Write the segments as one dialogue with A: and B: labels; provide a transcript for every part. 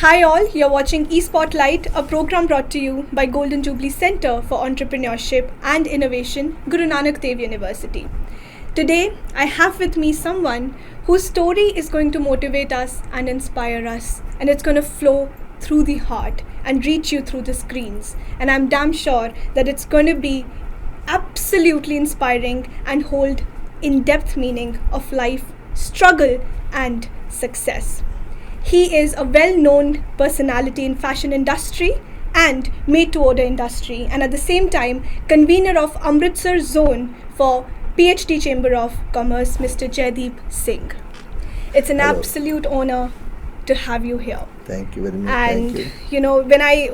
A: Hi all, you're watching eSpotlight, a program brought to you by Golden Jubilee Center for Entrepreneurship and Innovation, Guru Nanak Dev University. Today, I have with me someone whose story is going to motivate us and inspire us, and it's going to flow through the heart and reach you through the screens. And I'm damn sure that it's going to be absolutely inspiring and hold in-depth meaning of life, struggle, and success. He is a well-known personality in fashion industry and made-to-order industry, and at the same time, convener of Amritsar Zone for PhD Chamber of Commerce, Mr. Jaideep Singh. It's an
B: Hello.
A: absolute honor to have you here.
B: Thank you very much.
A: And
B: Thank you.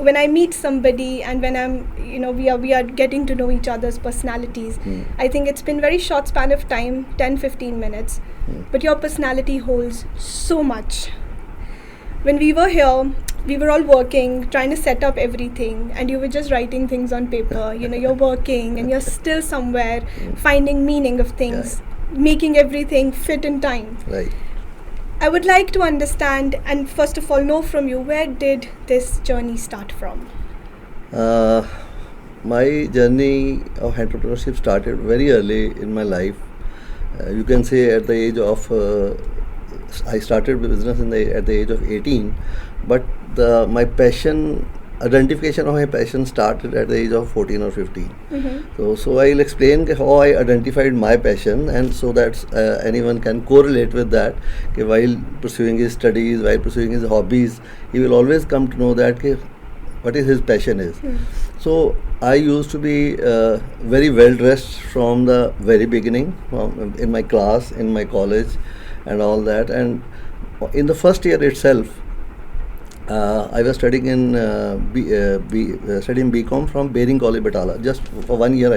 A: when I meet somebody and when we are getting to know each other's personalities, I think it's been very short span of time, 10-15 minutes, but your personality holds so much. When we were here, we were all working, trying to set up everything, and you were just writing things on paper. You're working and you're still somewhere finding meaning of things, making everything fit in time.
B: Right.
A: I would like to understand and first of all know from you, where did this journey start from?
B: My journey of entrepreneurship started very early in my life. You can say at the age of I started business at the age of 18, but my identification of my passion started at the age of 14 or 15. So I'll explain how I identified my passion, and so that anyone can correlate with that. While pursuing his studies, while pursuing his hobbies, he will always come to know that what is his passion is. So I used to be very well dressed from the very beginning, in my class, in my college, and all that. And in the first year itself, I was studying studying BCom from Bering College, Batala. Just for 1 year,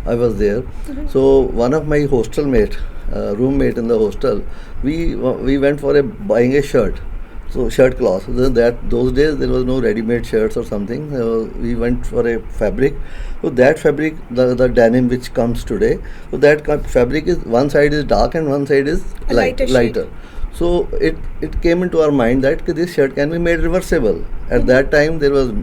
B: I was there. So one of my hostel mate, roommate in the hostel, we went for buying a shirt. So shirt cloth. Those days there was no ready-made shirts or something. We went for a fabric. So that fabric, the denim which comes today, so that fabric is one side is dark and one side is
A: A lighter shade.
B: lighter. So it came into our mind that this shirt can be made reversible. At that time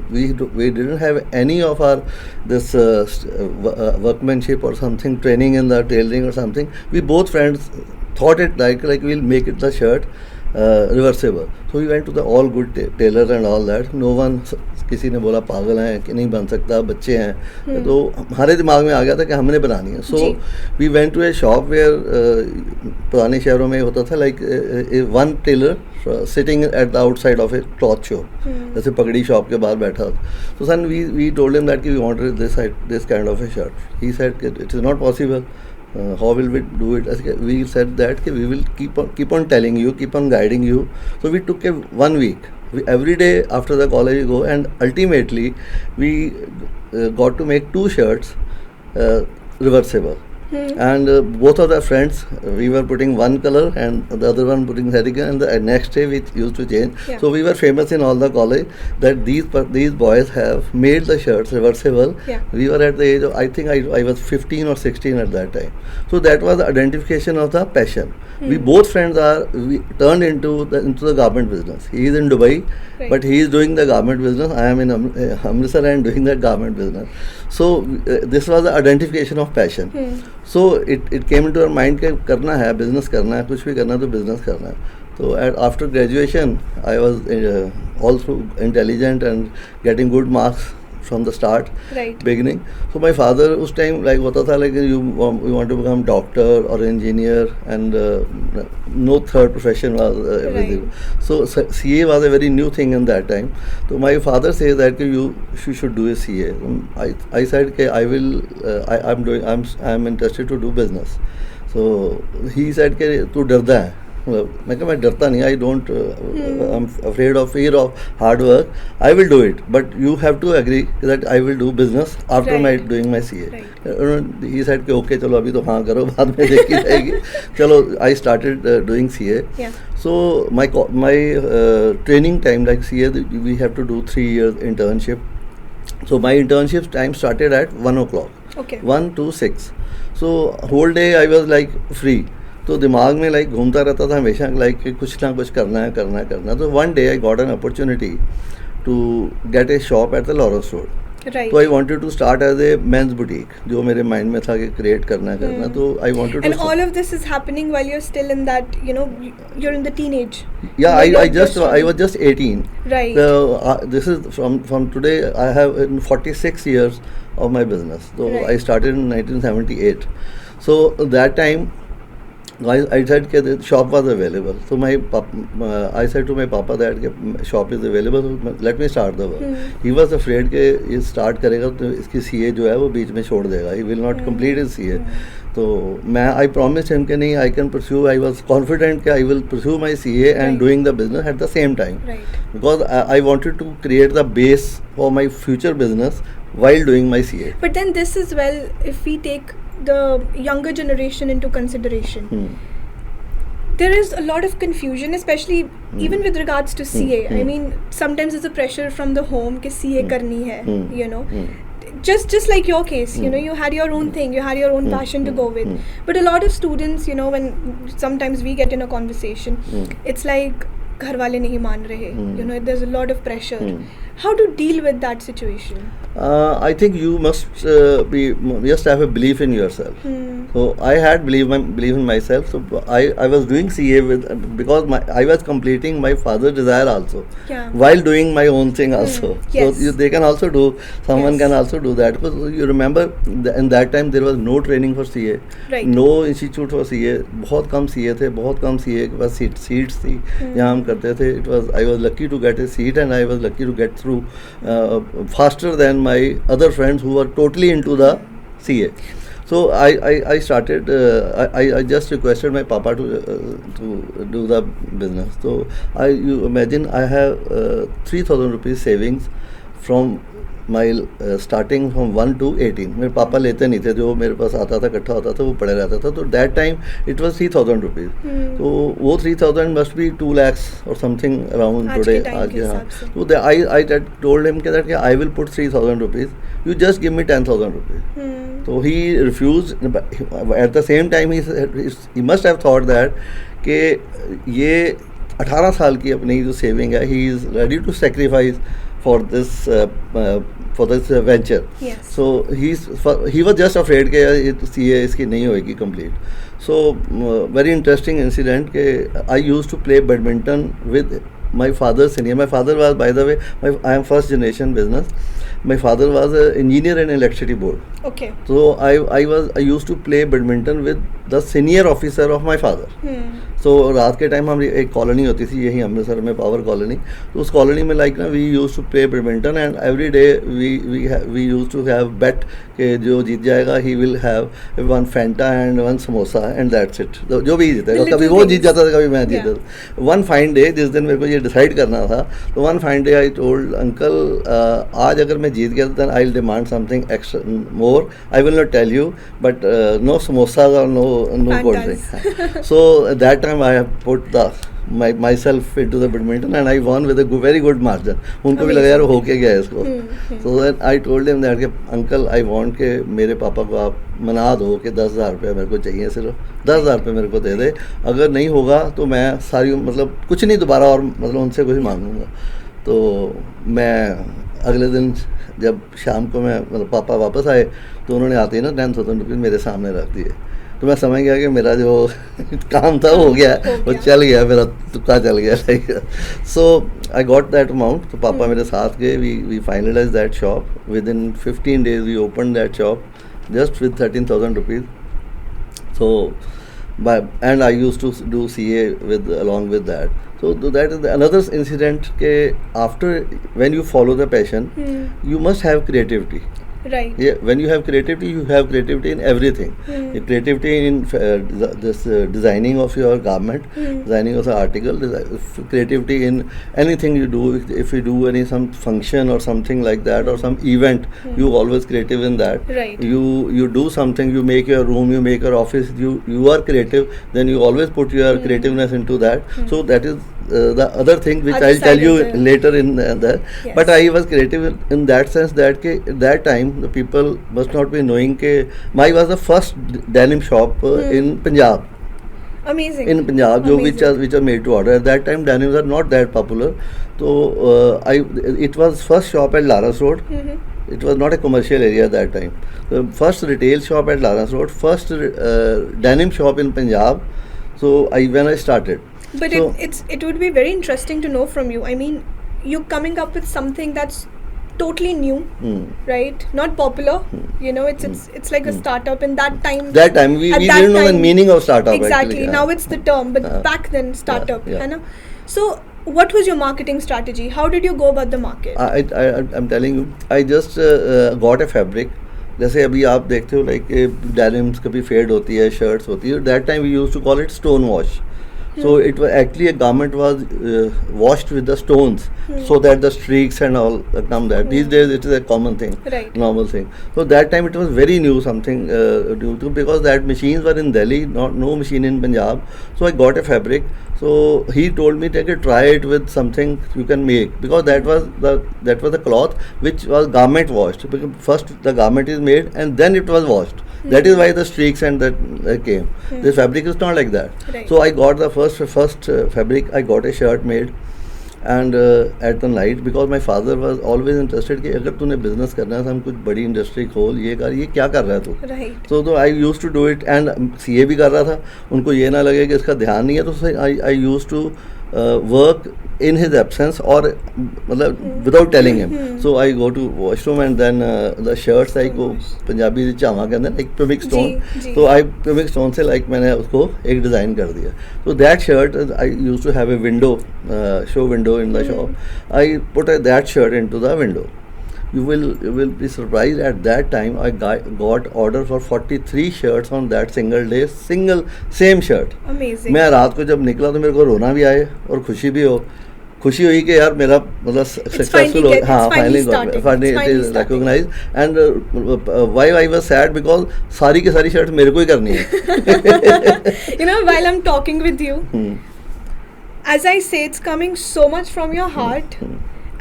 B: we didn't have any of our this workmanship or something, training in the tailoring or something. We both friends thought it like we'll make it the shirt reversible. So we went to the all good tailors and all that. No one, किसी ने बोला पागल हैं कि नहीं बन सकता, बच्चे हैं. तो हमारे दिमाग में आ गया था कि हमने बनानी है. So we went to a shop where पुराने शहरों में होता था like one tailor sitting at the outside of a cloth shop. जैसे पगड़ी शॉप के बाहर बैठा. So then we told him that we wanted this kind of a shirt. He said it is not possible. How will we do it? We said that we will keep on telling you, keep on guiding you. So we took 1 week. Every day after the college we go, and ultimately we got to make 2 shirts reversible. And both of the friends, we were putting one color and the other one putting second, and the next day we used to change.
A: Yeah.
B: So we were famous in all the college that these boys have made the shirts reversible.
A: Yeah.
B: We were at the age of, I think I was 15 or 16 at that time. So that was the identification of the passion. We both friends we turned into the garment business. He is in Dubai,
A: Right.
B: but he is doing the garment business. I am in Amritsar and doing the garment business. So this was the identification of passion. So it came into our mind कि करना है, business करना है, कुछ भी करना है तो business करना है. So after graduation, I was also intelligent and getting good marks from the start,
A: Right.
B: beginning. So my father उस time like होता था like you want to become doctor or engineer, and no third profession was with you. So CA was a very new thing in that time. So my father says that you should do a CA. I said कि I will I'm interested to do business. So he said कि तू डरता है. मैं कहा मैं डरता नहीं. I don't I'm afraid of fear of hard work. I will do it, but you have to agree that I will do business after my
A: Right.
B: doing my CA.
A: Right.
B: He said कि okay चलो अभी तो हाँ करो, बाद में देखी जाएगी. चलो I started doing CA.
A: Yeah.
B: So my training time like CA, we have to do 3 years internship. So my internship time started at 1 o'clock.
A: Okay.
B: 1 to 6. So whole day I was like free. तो दिमाग में like घूमता रहता था हमेशा like कि कुछ ना कुछ करना है करना है करना है. तो one day I got an opportunity to get a shop at the Lawrence road.
A: Right.
B: तो I wanted to start as a men's boutique, जो मेरे माइंड में था कि क्रिएट करना करना. तो I wanted
A: And
B: to
A: all of this is happening while you're still in that, you know, you're in the teenage.
B: yeah
A: Like
B: I
A: you're
B: just
A: just-
B: I was just 18.
A: Right.
B: This is from today I have in 46 years of my business. So
A: Right.
B: I started in 1978. So that time I said that the shop was available. So I said to my papa that the shop is available. So let me start the work. He was afraid कि ये start करेगा तो इसकी CA जो है वो बीच में छोड़ देगा. He will not complete his CA. तो मैं I promised him कि नहीं, I can pursue. I was confident कि I will pursue my CA and
A: Right.
B: doing the business at the same time.
A: Right.
B: Because I wanted to create the base for my future business while doing my CA.
A: But then this is, well, if we take the younger generation into consideration, there is a lot of confusion, especially even with regards to CA. I mean, sometimes there's a pressure from the home कि CA करनी है, you know. Just like your case, you know, you had your own thing, you had your own passion to go with. But a lot of students, you know, when sometimes we get in a conversation, it's like घर वाले नहीं मान रहे, you know, there's a lot of pressure. How to deal with that situation?
B: I think you must just have a belief in yourself. So I had belief in myself. So I was doing CA because I was completing my father's desire also.
A: Yeah.
B: While doing my own thing also.
A: Yes.
B: So they can also do. Someone
A: Yes.
B: can also do that. Because you remember in that time there was no training for CA.
A: Right.
B: No institute for CA. बहुत कम CA थे. बहुत कम CA के पास seats थी जहाँ हम करते थे. I was lucky to get a seat and I was lucky to get through faster than my other friends who were totally into the CA. So I started. I just requested my papa to do the business. So you imagine I have 3,000 rupees savings from my starting from 1 to 18. मेरे पापा लेते नहीं थे, जो मेरे पास आता था इकट्ठा होता था वो पड़े रहता था. तो that time it was 3,000 rupees. तो वो 3,000 must be 2 lakhs or something around
A: आज
B: today.
A: के time के
B: हाँ.
A: हिसाब से.
B: So I told him that I will put 3,000 rupees. You just give me 10,000 rupees. So he refused. At the same time he must have thought that कि ये 18 साल की अपनी जो सेविंग है, he is ready to sacrifice for this venture.
A: Yes.
B: So he was just afraid कि ये CA इसकी नहीं होएगी complete. So very interesting incident कि I used to play badminton with my father's senior. My father was, by the way, I am first generation business. My father was an engineer in electricity board.
A: Okay.
B: So I used to play badminton with the senior officer of my father. So रात के time हमारी एक colony होती थी यही अमृतसर में, power colony. तो उस कॉलोनी में लाइक ना we use to play badminton and every day we use to have bet कि जो जीत जाएगा he will have 1 Fanta and 1 samosa and that's it. तो जो भी जीतेगा, कभी वो जीत जाता था कभी मैं जीता था. वन फाइन डे जिस दिन मेरे को ये डिसाइड करना था, तो one fine day I told uncle आज अगर मैं जीत गया then I will demand something extra more. I will not tell you but no samosa और no cold drink. So that time I have put myself into the badminton and I won with a very good margin. उनको भी लगा यार हो के गया है इसको. So then I told him that uncle I want के मेरे पापा को आप मना दो कि 10,000 रुपये मेरे को चाहिए, सिर्फ 10,000 रुपये मेरे को दे दे. अगर नहीं होगा तो मैं सारी मतलब कुछ नहीं दोबारा और मतलब उनसे कुछ मांगूंगा. तो मैं अगले दिन जब शाम को मैं मतलब पापा वापस आए तो उन्होंने आते ही ना 10,000 रुपये मेरे सामने रख दिए. तो मैं समझ गया कि मेरा जो काम था वो हो गया, वो चल गया, मेरा तुक्का चल गया. So I got that amount. तो पापा मेरे साथ गए. We finalise that shop. Within 15 days we open that shop just with 13,000 rupees. So and I used to do CA along with that. So that is another incident ke after when you follow the passion, you must have creativity.
A: Right.
B: Yeah, when you have creativity, you have creativity in everything. Creativity in designing of your garment, designing of the article, creativity in anything you do. If you do some function or something like that or some event, you always creative in that.
A: Right.
B: You do something, you make your room, you make your office, you are creative, then you always put your creativeness into that. So that is the other thing which I'll tell you later in that. Yes. But I was creative in that sense that that time the people must not be knowing that I was the first denim shop in Punjab.
A: Amazing.
B: in Punjab, jo
A: Amazing.
B: which are made to order. At that time, denims are not that popular. So it was first shop at Laras Road.
A: Mm-hmm.
B: It was not a commercial area at that time. The first retail shop at Laras Road, first denim shop in Punjab. So when I started.
A: But
B: So-
A: it would be very interesting to know from you. I mean, you coming up with something that's totally new,
B: Hmm.
A: right? Not popular. You know, it's like a startup. In that time,
B: That time we
A: at
B: didn't
A: that
B: know the
A: time-
B: meaning of startup.
A: Exactly.
B: Actually,
A: Now it's the term, but back then startup.
B: yeah.
A: है ना? So what was your marketing strategy? How did you go about the market?
B: I'm telling you, I just got a fabric. जैसे अभी आप देखते हो like denims कभी fade होती है, शर्ट्स होती है. That time we use to call it stone wash. So it was actually a garment was washed with the stones, so that the streaks and all come there. These days it is a common thing,
A: Right.
B: normal thing. So that time it was very new something due to, because that machines were in Delhi, no machine in Punjab. So I got a fabric. So he told me take a try it with something you can make, because that was the cloth which was garment washed. Because first the garment is made and then it was washed. That is why the streaks and that came. The fabric is not like that.
A: Right.
B: So I got the first fabric. I got a shirt made, and at the night, because my father was always interested कि अगर तूने business करना है तो हम कुछ बड़ी industry खोल, ये कर, ये क्या कर रहा है तू.
A: Right.
B: So I used to do it, and CA भी कर रहा था. उनको ये ना लगे कि इसका ध्यान नहीं है, तो I used to work in his absence, or मतलब without telling him. So I go to washroom, and then the shirts I go Punjabi से चावा के अंदर एक pumic stone.
A: जी.
B: तो I pumic stone से like मैंने उसको एक डिज़ाइन कर दिया. So that shirt I used to have a window, show window in the shop. I put that shirt into the window. You will be surprised. At that time I got order for 43 shirts on that single day, same shirt.
A: Amazing.
B: मैं रात को जब निकला तो मेरे को रोना भी आए और खुशी भी हो. खुशी हुई कि यार मेरा मतलब सक्सेसफुल हो. हाँ,
A: finally
B: finally
A: starting.
B: It is recognise. And why I was sad, because सारी की सारी शर्ट मेरे को ही करनी है.
A: You know, while I'm talking with you, as I say, it's coming so much from your heart,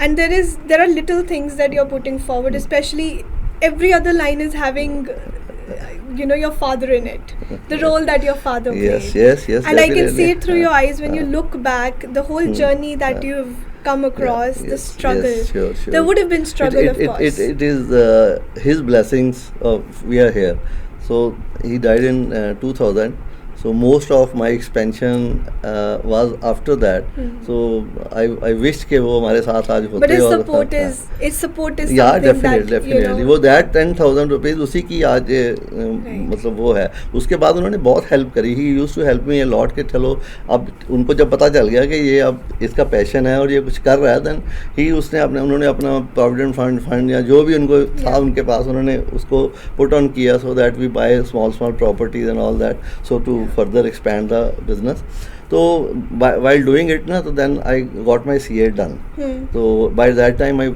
A: and there are little things that you're putting forward. Especially, every other line is having, your father in it, the role that your father played.
B: Yes,
A: And I can see
B: definitely.
A: it through your eyes when you look back, the whole journey that you've come across, the
B: Yes,
A: struggle.
B: yes, sure.
A: There would have been struggle, of course.
B: It is his blessings of we are here. So he died in 2000. So most of my expansion was after that. So I wished कि वो हमारे साथ आज होते.
A: But his
B: और-
A: support
B: हाँ,
A: is something
B: Yeah,
A: that
B: definitely. वो that 10,000 rupees उसी की आज मतलब वो है. उसके बाद उन्होंने बहुत हेल्प करी. He used to help me a lot कि चलो अब उनको जब पता चल गया कि ये अब इसका पैशन है और ये कुछ कर रहा है, then उन्होंने अपना प्रोविडेंट फंड या जो भी उनको था उनके पास, उन्होंने उसको पुट ऑन किया, so that we buy small properties and all that, so to further expand the business. So while doing it, so then I got my CA done. So by that time my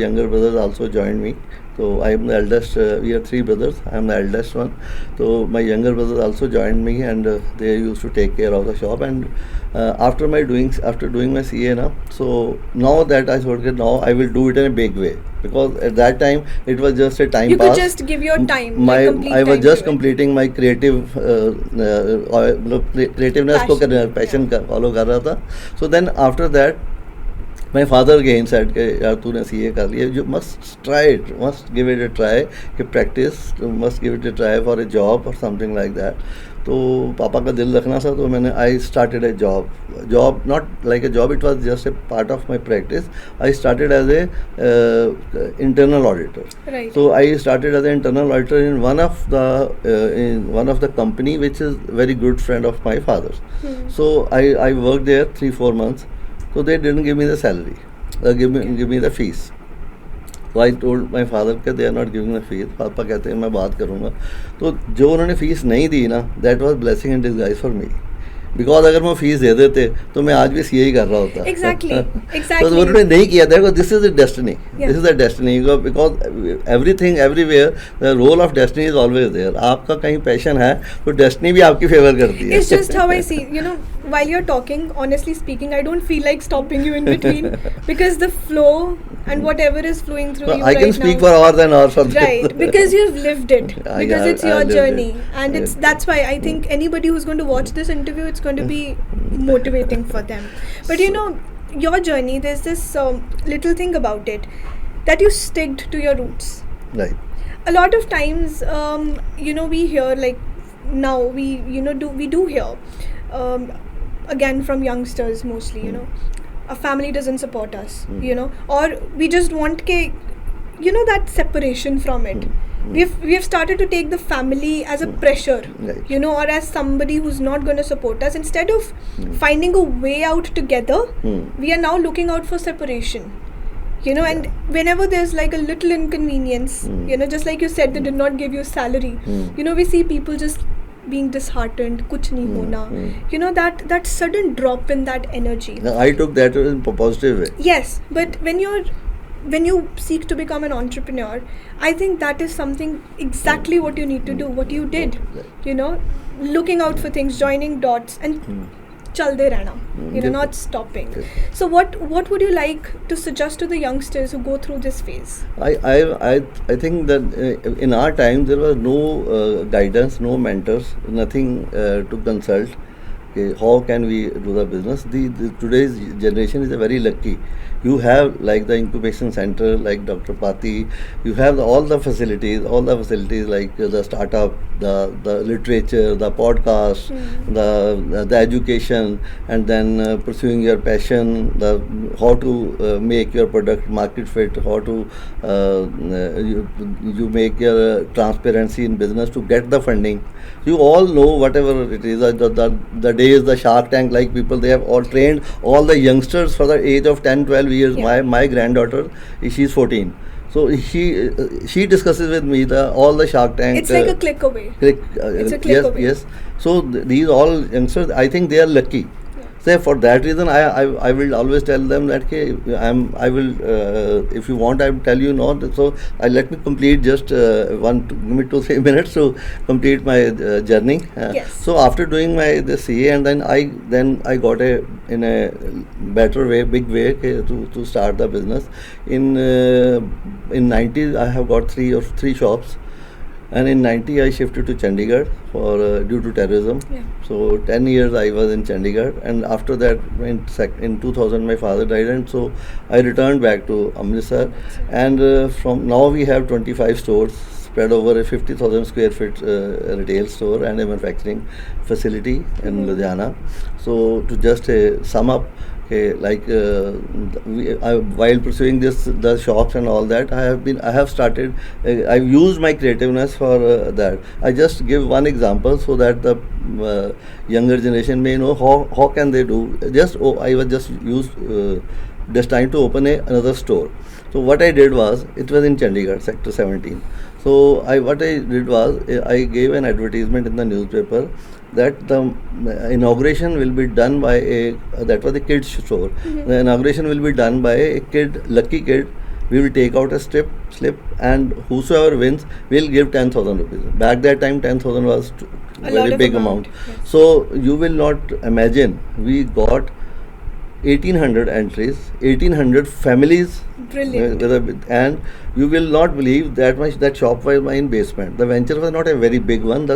B: younger brothers also joined me. So I am the eldest. We are three brothers. I am the eldest one. So my younger brothers also joined me, and they used to take care of the shop. And after doing my CA now, so now that I thought that now I will do it in a big way, because at that time it was just a time
A: you
B: pass.
A: could just give your time.
B: I
A: complete
B: was
A: time
B: just
A: to it.
B: completing my creativeness को करना, passion का follow कर रहा था. So then after that my father again said कि यार तूने CA कर लिया, you must try it, must give it a try, कि practice, must give it a try for a job or something like that. तो पापा का दिल रखना था, तो मैंने I started a job, not like a job, it was just a part of my practice. I started as a internal auditor.
A: Right.
B: So I started as an internal auditor in one of the company which is very good friend of my father's. So I worked there 3-4 months. So they didn't give me the salary, give me the fees. So I told my father that they are not giving the fees. पापा कहते हैं मैं बात करूँगा. तो जो उन्होंने fees नहीं दी ना, that was blessing in disguise for me. Because अगर मैं फीस दे देते तो मैं आज भी सीए ही कर रहा होता.
A: Exactly,
B: तो
A: exactly.
B: उन्होंने नहीं किया. देखो, this is the destiny.
A: Yeah.
B: This is the destiny, because everything everywhere the role of destiny is always there. आपका कहीं पैशन है तो डेस्टिनी भी आपकी फेवर करती है.
A: It's just how I see, while you're talking, honestly speaking, I don't feel like stopping you in between because the flow and whatever is flowing through you
B: I can
A: right
B: speak
A: now.
B: for hours and hours on this.
A: Right, because you've lived it, because it's
B: I
A: your
B: lived
A: journey,
B: it.
A: and that's why I think anybody who's going to watch this interview, it's going to be motivating for them. But your journey, there's this little thing about it, that you sticked to your roots.
B: Right.
A: A lot of times, we hear, like, now we do hear, again, from youngsters mostly, a family doesn't support us, or we just want that separation from it. We have started to take the family as a pressure,
B: Right.
A: or as somebody who's not going to support us. Instead of finding a way out together, we are now looking out for separation. And whenever there's like a little inconvenience, just like you said, they did not give you salary. We see people just being disheartened, kuch nahi hona. That sudden drop in that energy.
B: Now, I took that in a positive way.
A: Yes, but when you seek to become an entrepreneur, I think that is something exactly what you need to do, what you did. Looking out for things, joining dots, and chalde rehna, not stopping. So what would you like to suggest to the youngsters who go through this phase?
B: I think that in our time there was no guidance, no mentors, nothing to consult. Okay, how can we do the business? The today's generation is very lucky. You have like the incubation center, like Dr. Pati. You have all the facilities like the startup, the literature, the podcast, the education, and then pursuing your passion, how to make your product market fit, how to you make your transparency in business to get the funding. You all know whatever it is. The days, the Shark Tank, like people, they have all trained all the youngsters for the age of 10, 12 years.
A: Yeah.
B: My granddaughter, she's 14. So she discusses with me all the Shark Tank.
A: It's like a click away. It's a click
B: yes,
A: away.
B: Yes. So these all youngsters, I think they are lucky. So for that reason, I will always tell them that I will if you want, I will tell you not. So let me complete just 2 to 3 minutes to complete my journey.
A: Yes.
B: So after doing the CA, and then I got in a better way, big way to start the business. In 90s, I have got three shops. And in 90, I shifted to Chandigarh due to terrorism.
A: Yeah.
B: So 10 years I was in Chandigarh, and after that, in 2000, my father died, and so I returned back to Amritsar. And from now we have 25 stores spread over a 50,000 square feet retail store and a manufacturing facility in Ludhiana. So to just sum up. Okay, like while pursuing the shops and all that, I have started. I've used my creativeness for that. I just give one example so that the younger generation may know how can they do. I was just trying to open another store. So what I did was, it was in Chandigarh, Sector 17. So what I did was, I gave an advertisement in the newspaper that the inauguration will be done by that was a kids store. The inauguration will be done by a lucky kid. We will take out a slip, and whosoever wins will give 10,000 rupees. Back that time, 10,000 was a very big amount.
A: Yes.
B: So you will not imagine, we got 1800 entries, 1800 families.
A: Brilliant.
B: And you will not believe that shop was in basement. The venture was not a very big one.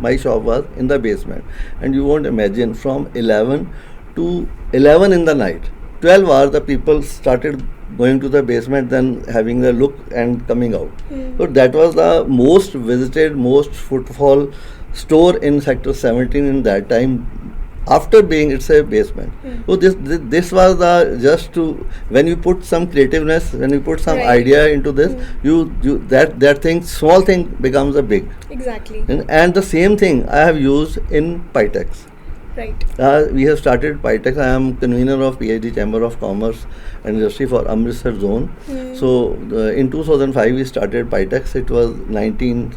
B: My shop was in the basement, and you won't imagine, from 11 to 11 in the night, 12 hours, the people started going to the basement, then having the look and coming out. So that was the most visited, most footfall store in Sector 17 in that time. After being, it's a basement. So this was just to, when you put some creativeness, when you put some idea into this, that thing, small thing becomes a big.
A: Exactly.
B: And the same thing I have used in Pitex.
A: Right.
B: We have started Pitex. I am convener of PhD Chamber of Commerce and Industry for Amritsar Zone. So in 2005 we started Pitex. It was 19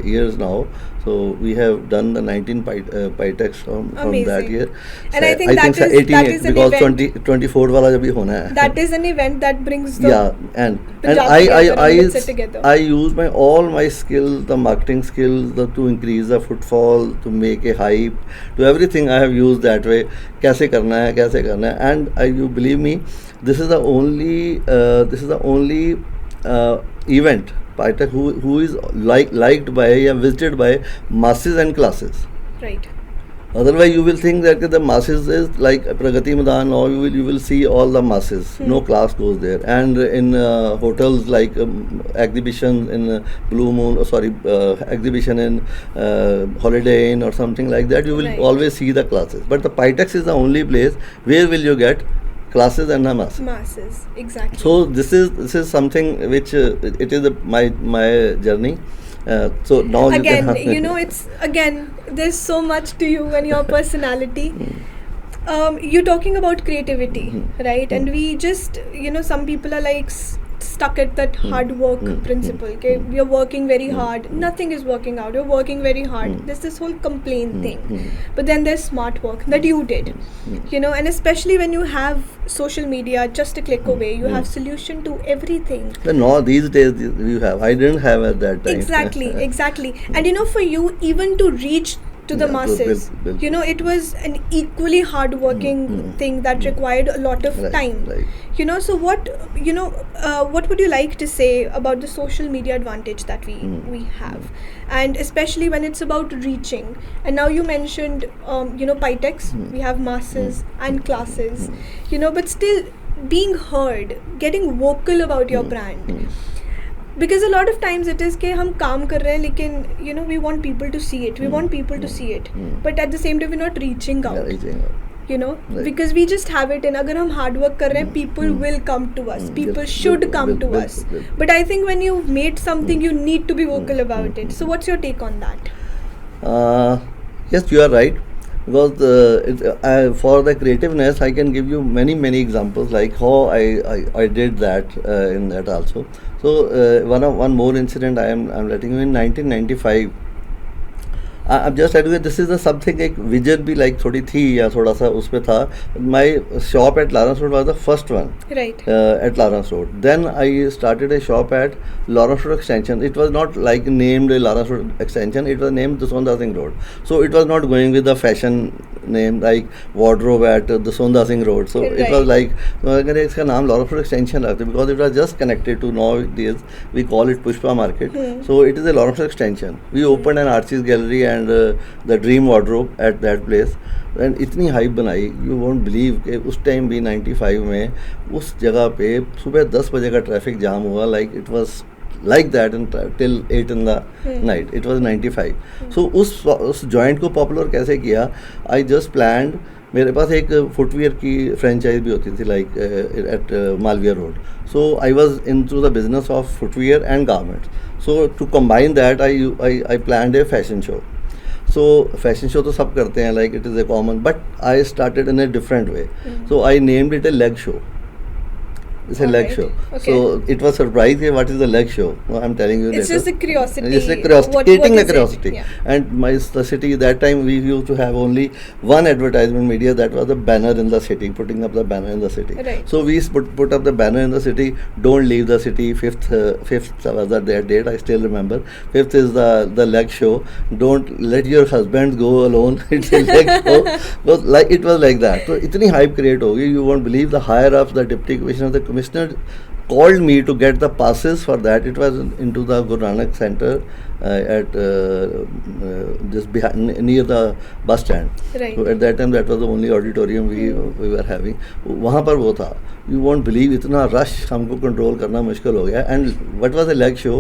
B: years now. So So we have done the 19 Pitex from that
A: Amazing.
B: year.
A: And I think that
B: so
A: is-
B: 18
A: that is an
B: because
A: event-
B: 24 वाला जब भी होना है.
A: That is an event that brings the
B: Yeah, and
A: Punjab
B: I
A: together and puts it together.
B: I use all my skills, the marketing skills, to increase the footfall, to make a hype, to everything I have used that way. कैसे करना है, and you believe me, this is the only event Pitex who is liked by and visited by masses and classes.
A: right.
B: Otherwise, you will think that the masses is like Pragati Madan, or you will see all the masses. No class goes there. And in hotels like exhibition in Blue Moon, exhibition in Holiday Inn or something like that, you will
A: Right.
B: always see the classes. But the Pitex is the only place where will you get classes and the masses.
A: Masses, exactly.
B: So this is something which it is my journey. So now
A: Again,
B: you can
A: you know, it's again, there's so much to you and your personality. You're talking about creativity, right? And we just, you know, some people are like stuck at that hard work principle. Okay, we are working very hard, nothing is working out. You're working very hard. There's this whole complaint thing, but then there's smart work that you did, you know, and especially when you have social media just a click away, you have solution to everything.
B: No, these days you have. I didn't have at that time.
A: Exactly. And you know, for you, even to reach to the
B: Yeah,
A: masses,
B: bil-
A: you know, it was an equally hard working thing that required a lot of
B: Right,
A: time.
B: right.
A: You know, so what would you like to say about the social media advantage that we have, and especially when it's about reaching? And now you mentioned, you know, Pitex, we have masses and classes, you know, but still being heard, getting vocal about your brand. Because a lot of times it is कि हम काम कर रहे हैं लेकिन you know we want people to see it, we want people to see it, but at the same time we're not reaching out,
B: Yeah, reaching out.
A: you know,
B: Right.
A: because we just have it in अगर हम hard work कर रहे हैं people will come to us, people should come to us, but I think when you've made something you need to be vocal about it. So what's your take on that?
B: Yes, you are right. Because for the creativeness, I can give you many examples like how I did that in that also. So one more incident I'm letting you in 1995. I'm just telling you, this is something एक vision भी like थोड़ी थी या थोड़ा सा उस पे था. My shop at Lawrence Road was the first one.
A: Right.
B: At Lawrence Road. Then I started a shop at Lawrence Road Extension. It was not like named Lawrence Road Extension. It was named Dasonda Singh Road. So it was not going with the fashion name like wardrobe at Dasonda Singh Road. So it was like अगर इसका नाम Lawrence Road Extension रखते because it was just connected to nowadays we call it Pushpa Market. So it is a Lawrence Road Extension. We opened an artist gallery and the Dream Wardrobe at that place. And इतनी hype बनाई, you won't believe कि उस time भी 95 में उस जगह पे सुबह 10 बजे का ट्रैफिक जाम हुआ. Like it was like that till 8 in the night. It was 95. So उस जॉइंट को पॉपुलर कैसे किया? आई जस्ट प्लान्ड, मेरे पास एक फुटवियर की फ्रेंचाइज भी होती थी like at Malviya road. So I was into the business of footwear and garments. So to combine that I planned a fashion show. So fashion show तो सब करते हैं, like it is a common, but I started in a different way. So I named it a leg show. It's a leg show.
A: Okay.
B: So it was surprised. What is the leg show? No, I'm telling you.
A: It's
B: later.
A: just a curiosity.
B: It's a curiosity,
A: What
B: creating
A: is
B: a
A: it?
B: curiosity.
A: Yeah.
B: And the city that time we used to have only one advertisement media, that was the banner in the city, putting up the banner in the city.
A: Right.
B: So we put up the banner in the city. Don't leave the city. Fifth was the date. I still remember. 5th is the leg show. Don't let your husband go alone. It's a leg show. It was like that. So इतनी hype create हो गई. You won't believe, the higher ups, the deputy commissioner, the commissioner called me to get the passes for that. It was into the Guru Nanak Center at just behind, near the bus stand.
A: Right.
B: So at that time that was the only auditorium we were having. वहाँ पर वो था. You won't believe, इतना rush हमको control करना मुश्किल हो गया. And what was a leg show?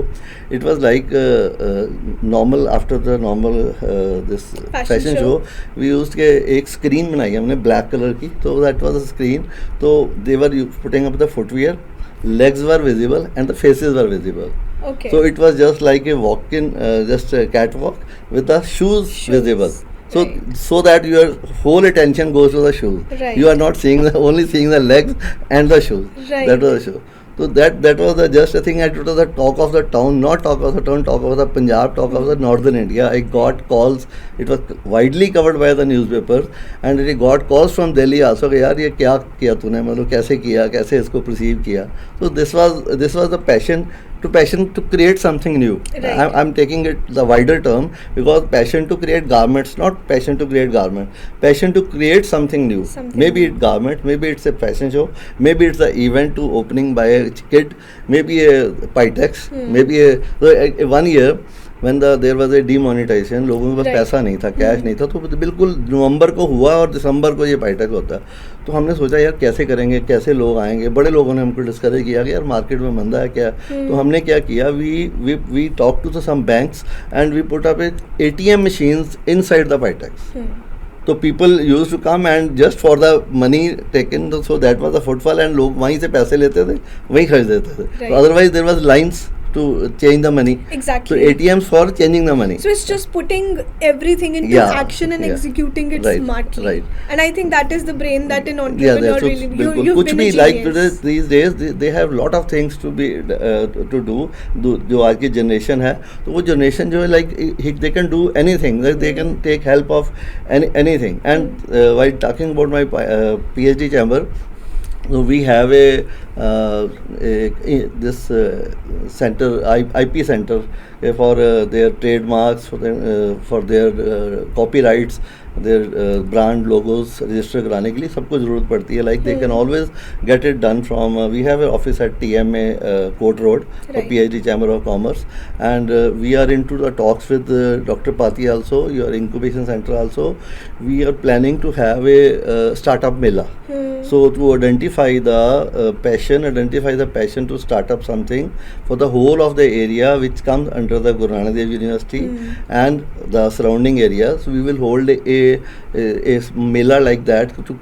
B: It was like normal, after the normal this fashion show. We used के एक screen बनाई हमने black color की. So that was a screen. So they were putting up the footwear. Legs were visible and the faces were visible.
A: Okay.
B: So it was just like a walk-in, just a catwalk with the shoes visible. So
A: Right.
B: so that your whole attention goes to the shoes.
A: Right.
B: You are not seeing only seeing the legs and the shoes.
A: Right.
B: That was the show. So that was just a thing. It was the talk of the town, not talk of the town, talk of the Punjab, talk of the northern India. I got calls. It was widely covered by the newspapers, and I got calls from Delhi also. कि यार ये क्या किया तूने, मतलब कैसे किया, कैसे इसको perceive किया. So this was the passion to create something new.
A: Right.
B: I'm taking it the wider term, because passion to create garments, not passion to create garment, passion to create something new. Maybe it's garment, maybe it's a fashion show, maybe it's the event to opening by a kid, maybe a Pitex, maybe a 1 year when there was a demonetization, लोगों के पास
A: Right.
B: पैसा नहीं था, cash नहीं था, तो बिल्कुल नवंबर को हुआ और दिसंबर को ये पाइटेक होता है. तो हमने सोचा यार कैसे करेंगे, कैसे लोग आएंगे. बड़े लोगों ने हमको डिस्करेज किया कि यार मार्केट में मंदा है क्या. तो हमने क्या किया, we talk to some banks and we put up ATM machines inside the Pitex. तो people use to come and just for the money taken, so that was the footfall, and लोग वहीं से पैसे लेते थे, वहीं खरीद देते थे.
A: Right.
B: Otherwise there was lines to change the money.
A: Exactly.
B: So ATMs for changing the money.
A: So it's just putting everything into
B: Yeah,
A: action and
B: yeah.
A: executing it
B: Right,
A: smartly.
B: right.
A: And I think that is the brain that an
B: Yeah,
A: entrepreneur
B: that's
A: really.
B: बिल्कुल.
A: You've
B: कुछ
A: been
B: भी
A: a
B: like
A: genius.
B: these days they have lot of things to be to do. जो आज की generation है, तो वो generation जो है like they can do anything. Like they can take help of anything. And while talking about my PhD chamber, so we have this center, IP center, for their trademarks, for their copyrights, their brand logos register कराने के लिए सबको ज़रूरत पड़ती है. Like they can always get it done from. We have an office at TMA Court Road for
A: Right.
B: PhD Chamber of Commerce, and we are into the talks with Dr. Pati also, your incubation center also. We are planning to have a startup mela. So to identify the passion to start up something for the whole of the area which comes under the Guru Nanak Dev University and the surrounding areas, we will hold a mela like that to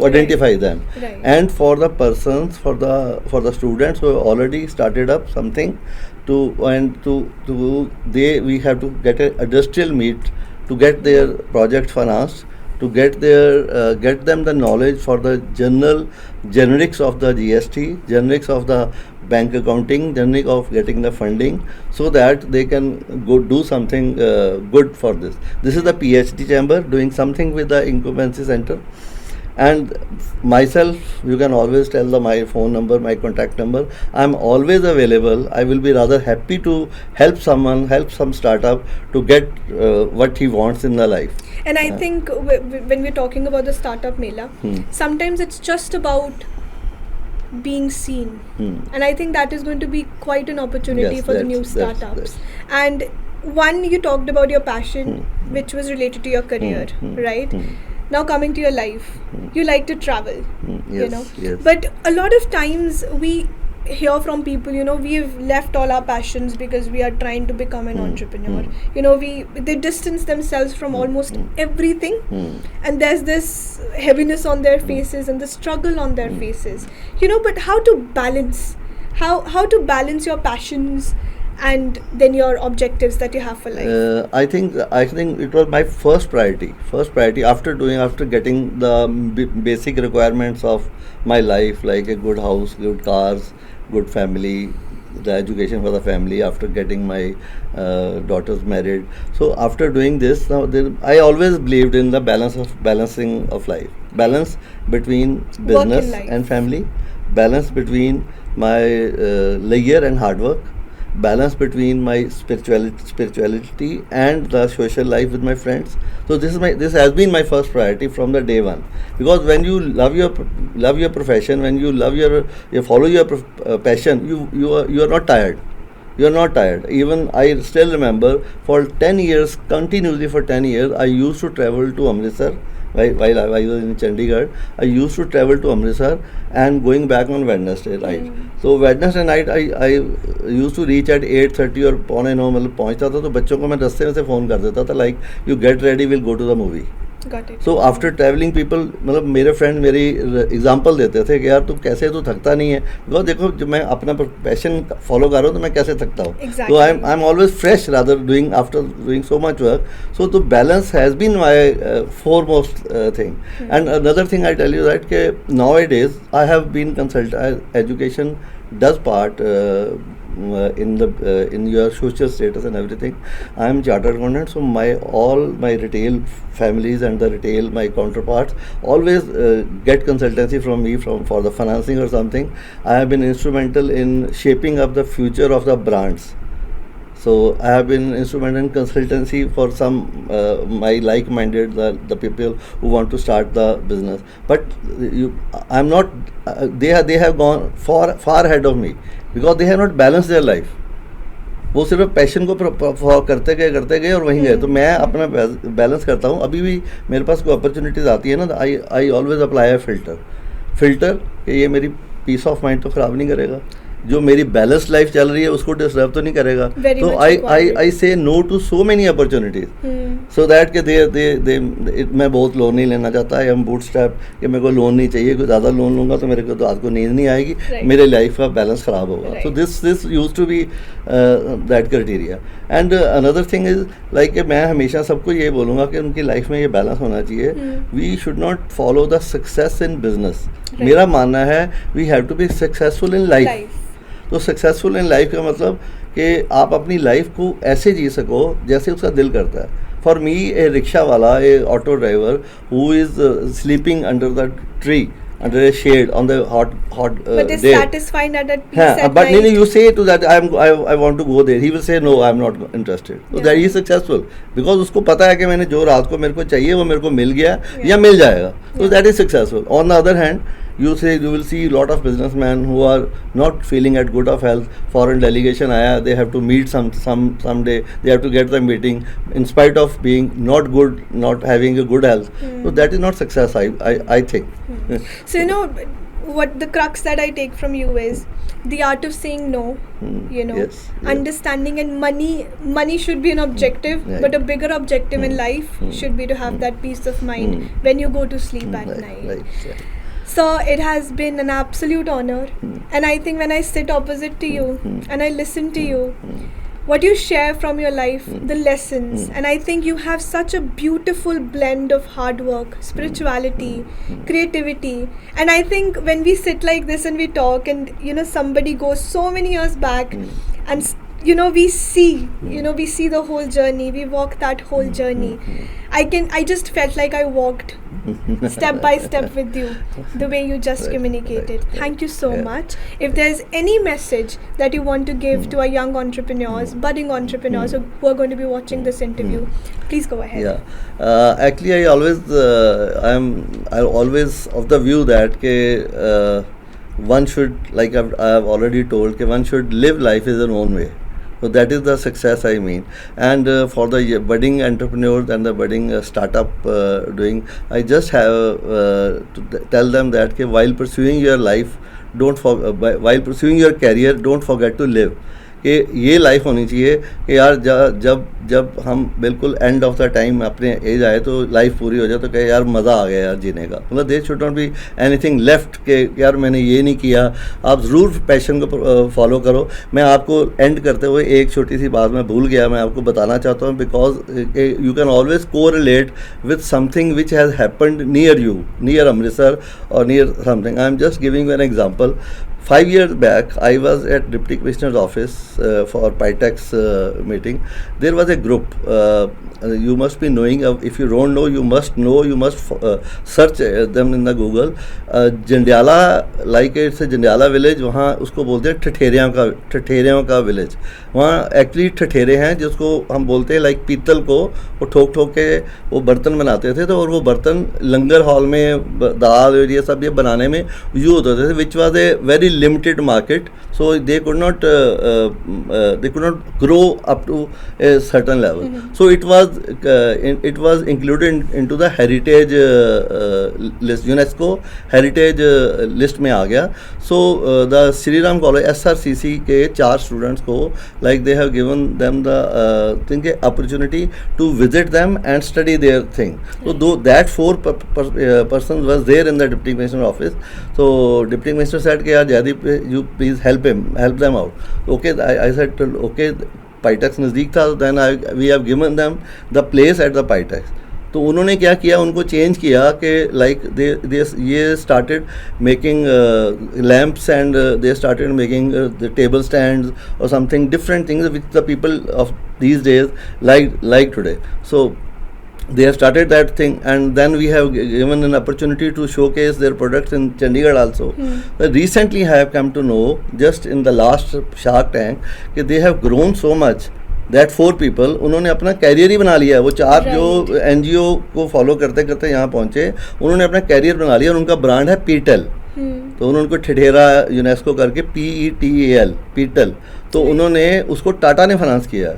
B: identify them.
A: Right.
B: And for the persons, for the students who have already started up something, we have to get an industrial meet to get their project financed, to get them the knowledge for the generics of the GST, generics of the bank accounting, generic of getting the funding, so that they can go do something good for this. This is the PhD chamber doing something with the incubancy center. And myself, you can always tell my phone number, my contact number. I'm always available. I will be rather happy to help someone, help some startup to get what he wants in the life.
A: And I think when we're talking about the startup mela, sometimes it's just about being seen. And I think that is going to be quite an opportunity
B: Yes,
A: for the new
B: that's-
A: startups. And one, you talked about your passion, which was related to your career, right? Now coming to your life, you like to travel, you
B: Yes,
A: know.
B: yes.
A: But a lot of times we hear from people, you know, we've left all our passions because we are trying to become an entrepreneur. You know, they distance themselves from almost everything, and there's this heaviness on their faces and the struggle on their faces. You know, but how to balance? How to balance your passions and then your objectives that you have for life?
B: I think it was my first priority after getting the basic requirements of my life, like a good house, good cars, good family, the education for the family, after getting my daughters married. So after doing this, I always believed in the balancing of life, balance between business
A: life.
B: and family, balance between my leisure and hard work, balance between my spirituality and the social life with my friends. So this has been my first priority from the day one, because when you love your profession, when you follow your passion, you are not tired. You are not tired. Even I still remember, for 10 years, continuously for 10 years, I used to travel to Amritsar. While I was in Chandigarh, I used to travel to Amritsar and going back on Wednesday night. So Wednesday night I used to reach at 8:30 और 8:45 मतलब पहुंचता था. तो बच्चों को मैं रास्ते में से फ़ोन कर देता था, like you get ready, we'll go to the movie.
A: Got it.
B: So after travelling people, मतलब मेरे फ्रेंड मेरी एग्जांपल देते थे कि यार तू कैसे, तू थकता नहीं है, बिकॉज देखो जब मैं अपना पैशन फॉलो कर रहा हूँ तो मैं कैसे थकता हूँ.
A: Exactly.
B: तो I am always fresh rather doing after doing so much work. So तो balance has been my foremost thing. And another thing I tell you that ke nowadays I have been education does part in your social status and everything. I am chartered accountant, so all my retail families and the retail my counterparts always get consultancy from me for the financing or something. I have been instrumental in shaping up the future of the brands. So I have been instrumental in consultancy for some my like-minded the people who want to start the business. But I'm not. They have gone far ahead of me because they have not balanced their life. वो सिर्फ passion को करते गए और वहीं गए. तो मैं अपना बैलेंस करता हूँ. अभी भी मेरे पास कोई अपॉर्चुनिटीज़ आती है ना, I always apply a filter कि ये मेरी पीस ऑफ माइंड तो ख़राब नहीं करेगा, जो मेरी बैलेंस लाइफ चल रही है उसको डिस्टर्ब तो नहीं करेगा. तो I say no to so many opportunities so that के दे मैं बहुत लोन नहीं लेना चाहता. आई एम बूटस्ट्रैप कि मेरे को लोन नहीं चाहिए, कोई ज़्यादा लोन लूँगा तो मेरे को तो आज को नींद नहीं आएगी, मेरे लाइफ का बैलेंस ख़राब होगा. So this use to be that criteria. And another thing is like मैं हमेशा सबको ये बोलूँगा कि उनकी लाइफ में ये बैलेंस होना चाहिए. We should not follow the success in business. मेरा मानना है we have to be successful in life. तो सक्सेसफुल इन लाइफ का मतलब कि आप अपनी लाइफ को ऐसे जी सको जैसे उसका दिल करता है. फॉर मी ए रिक्शा वाला, a auto driver who is sleeping under the tree, under a shade on the hot
A: but is
B: day.
A: satisfied at that peace at
B: But
A: night.
B: you say to that I want to go there, he will say no, I am not interested. So that he is successful because उसको पता है कि मैंने जो रात को मेरे को चाहिए वो मेरे को मिल गया या मिल जाएगा. So that is successful. On the other hand, you will see a lot of businessmen who are not feeling at good of health. Foreign delegation आया, they have to meet someday, they have to get the meeting in spite of being not good, not having a good health. So that is not success, I think.
A: So what the crux that I take from you is the art of saying no.
B: Yes.
A: Understanding, and money should be an objective,
B: Right.
A: but a bigger objective in life should be to have that peace of mind when you go to sleep at night.
B: Right.
A: So it has been an absolute honor, and I think when I sit opposite to you and I listen to you, what you share from your life, the lessons, and I think you have such a beautiful blend of hard work, spirituality, creativity, and I think when we sit like this and we talk, and somebody goes so many years back, and we see the whole journey, we walk that whole journey. I just felt like I walked step by step with you, the way you just communicated. Thank you so much. If there's any message that you want to give to our young entrepreneurs, budding entrepreneurs who are going to be watching this interview, please go ahead.
B: Yeah, actually I always of the view that one should, like I have already told, one should live life in their own way. So that is the success I mean. And for the budding entrepreneurs and the budding startup doing, I just have to tell them that while pursuing your life, while pursuing your career, don't forget to live. कि ये life होनी चाहिए कि यार जब हम बिल्कुल end of the time अपने एज आए तो लाइफ पूरी हो जाए तो कहे यार मज़ा आ गया यार जीने का. मतलब there should not be anything left के यार मैंने ये नहीं किया. आप ज़रूर पैशन को फॉलो करो. मैं आपको एंड करते हुए एक छोटी सी बात मैं भूल गया, मैं आपको बताना चाहता हूँ, because you can always correlate with something which has happened near you, near Amritsar और near something. I am just giving an example. 5 years back, I was at Deputy Commissioner's office for PITEX meeting. There was a group. You must be knowing. If you don't know, you must know. You must search them in the Google. Jandiala, like it's a Jandiala village. वहाँ उसको बोलते हैं ठठेरियों का village. वहाँ actually ठठेरे हैं जिसको हम बोलते हैं लाइक पीतल को वो ठोक के वो बर्तन बनाते थे. तो और वो बर्तन लंगर हॉल में दाल और ये सब ये बनाने में यूज होते थे, which was a very very limited market, so they could not grow up to a certain level. So it was included into the heritage list, UNESCO heritage list में आ गया. So the Sri Ram College SRCC के 4 students को, like they have given them the opportunity to visit them and study their thing. So though that 4 persons was there in the Deputy Commissioner office. So Deputy Commissioner said कि यार Jaideep, you please help them out. Okay, I said okay. पाइटेक्स नज़दीक था, then we have given them the place at the पाइटेक्स. तो उन्होंने क्या किया, उनको change किया कि लाइक ये started making lamps and they started making the table stands और something different things which the people of these days like today. So they have started that thing, and then we have given an opportunity to showcase their products in Chandigarh also. Recently I have come to know, just in the last Shark Tank, that they have grown so much that 4 people उन्होंने अपना career ही बना लिया है. वो 4 जो NGO को follow करते करते यहाँ पहुँचे, उन्होंने अपना कैरियर बना लिया, और उनका ब्रांड है पीटल. तो उन्होंने ठठेरा यूनेस्को करके PETAL पीटल, तो उन्होंने उसको टाटा ने फाइनेंस किया.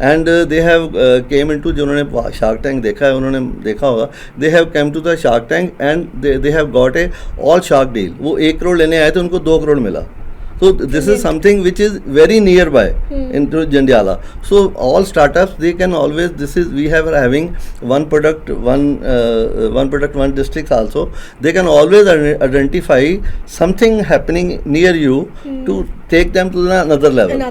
B: And they have came into, जिन्होंने शार्क टैंक देखा है उन्होंने देखा होगा, they have came to the shark tank and they have got a all shark deal. वो 1 करोड़ लेने आए थे, उनको 2 करोड़ मिला. So this is something which is very nearby into Jandiala. So all startups, they can always, we have having one product, one district also. They can always identify something happening near you to take them to another level.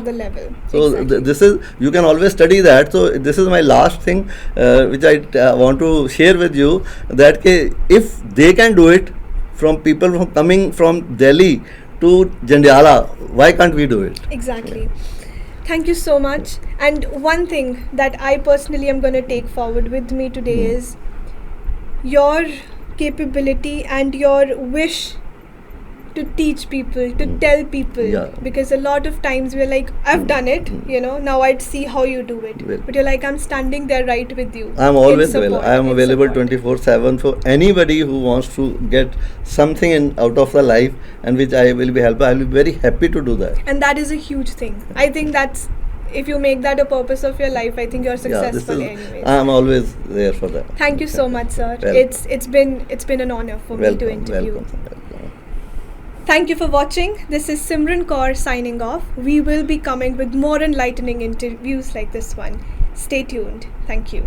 B: So
A: exactly.
B: This is, you can always study that. So this is my last thing which I want to share with you, that if they can do it, from people coming from Delhi to Jandiala, why can't we do it?
A: Exactly. Thank you so much. And one thing that I personally am going to take forward with me today is your capability and your wish to teach people, to tell people.
B: Yeah.
A: Because a lot of times we're like, I've done it, now I'd see how you do it.
B: Well,
A: but you're like, I'm standing there right with you.
B: I'm always available. I am available 24/7 for anybody who wants to get something out of the life, and which I will be helping. I will be very happy to do that.
A: And that is a huge thing. I think that's, if you make that a purpose of your life, I think you're successful anyways.
B: I'm always there for that.
A: Thank you so much, sir. It's been an honor for me to interview.
B: Welcome.
A: Thank you for watching. This is Simran Kaur signing off. We will be coming with more enlightening interviews like this one. Stay tuned. Thank you.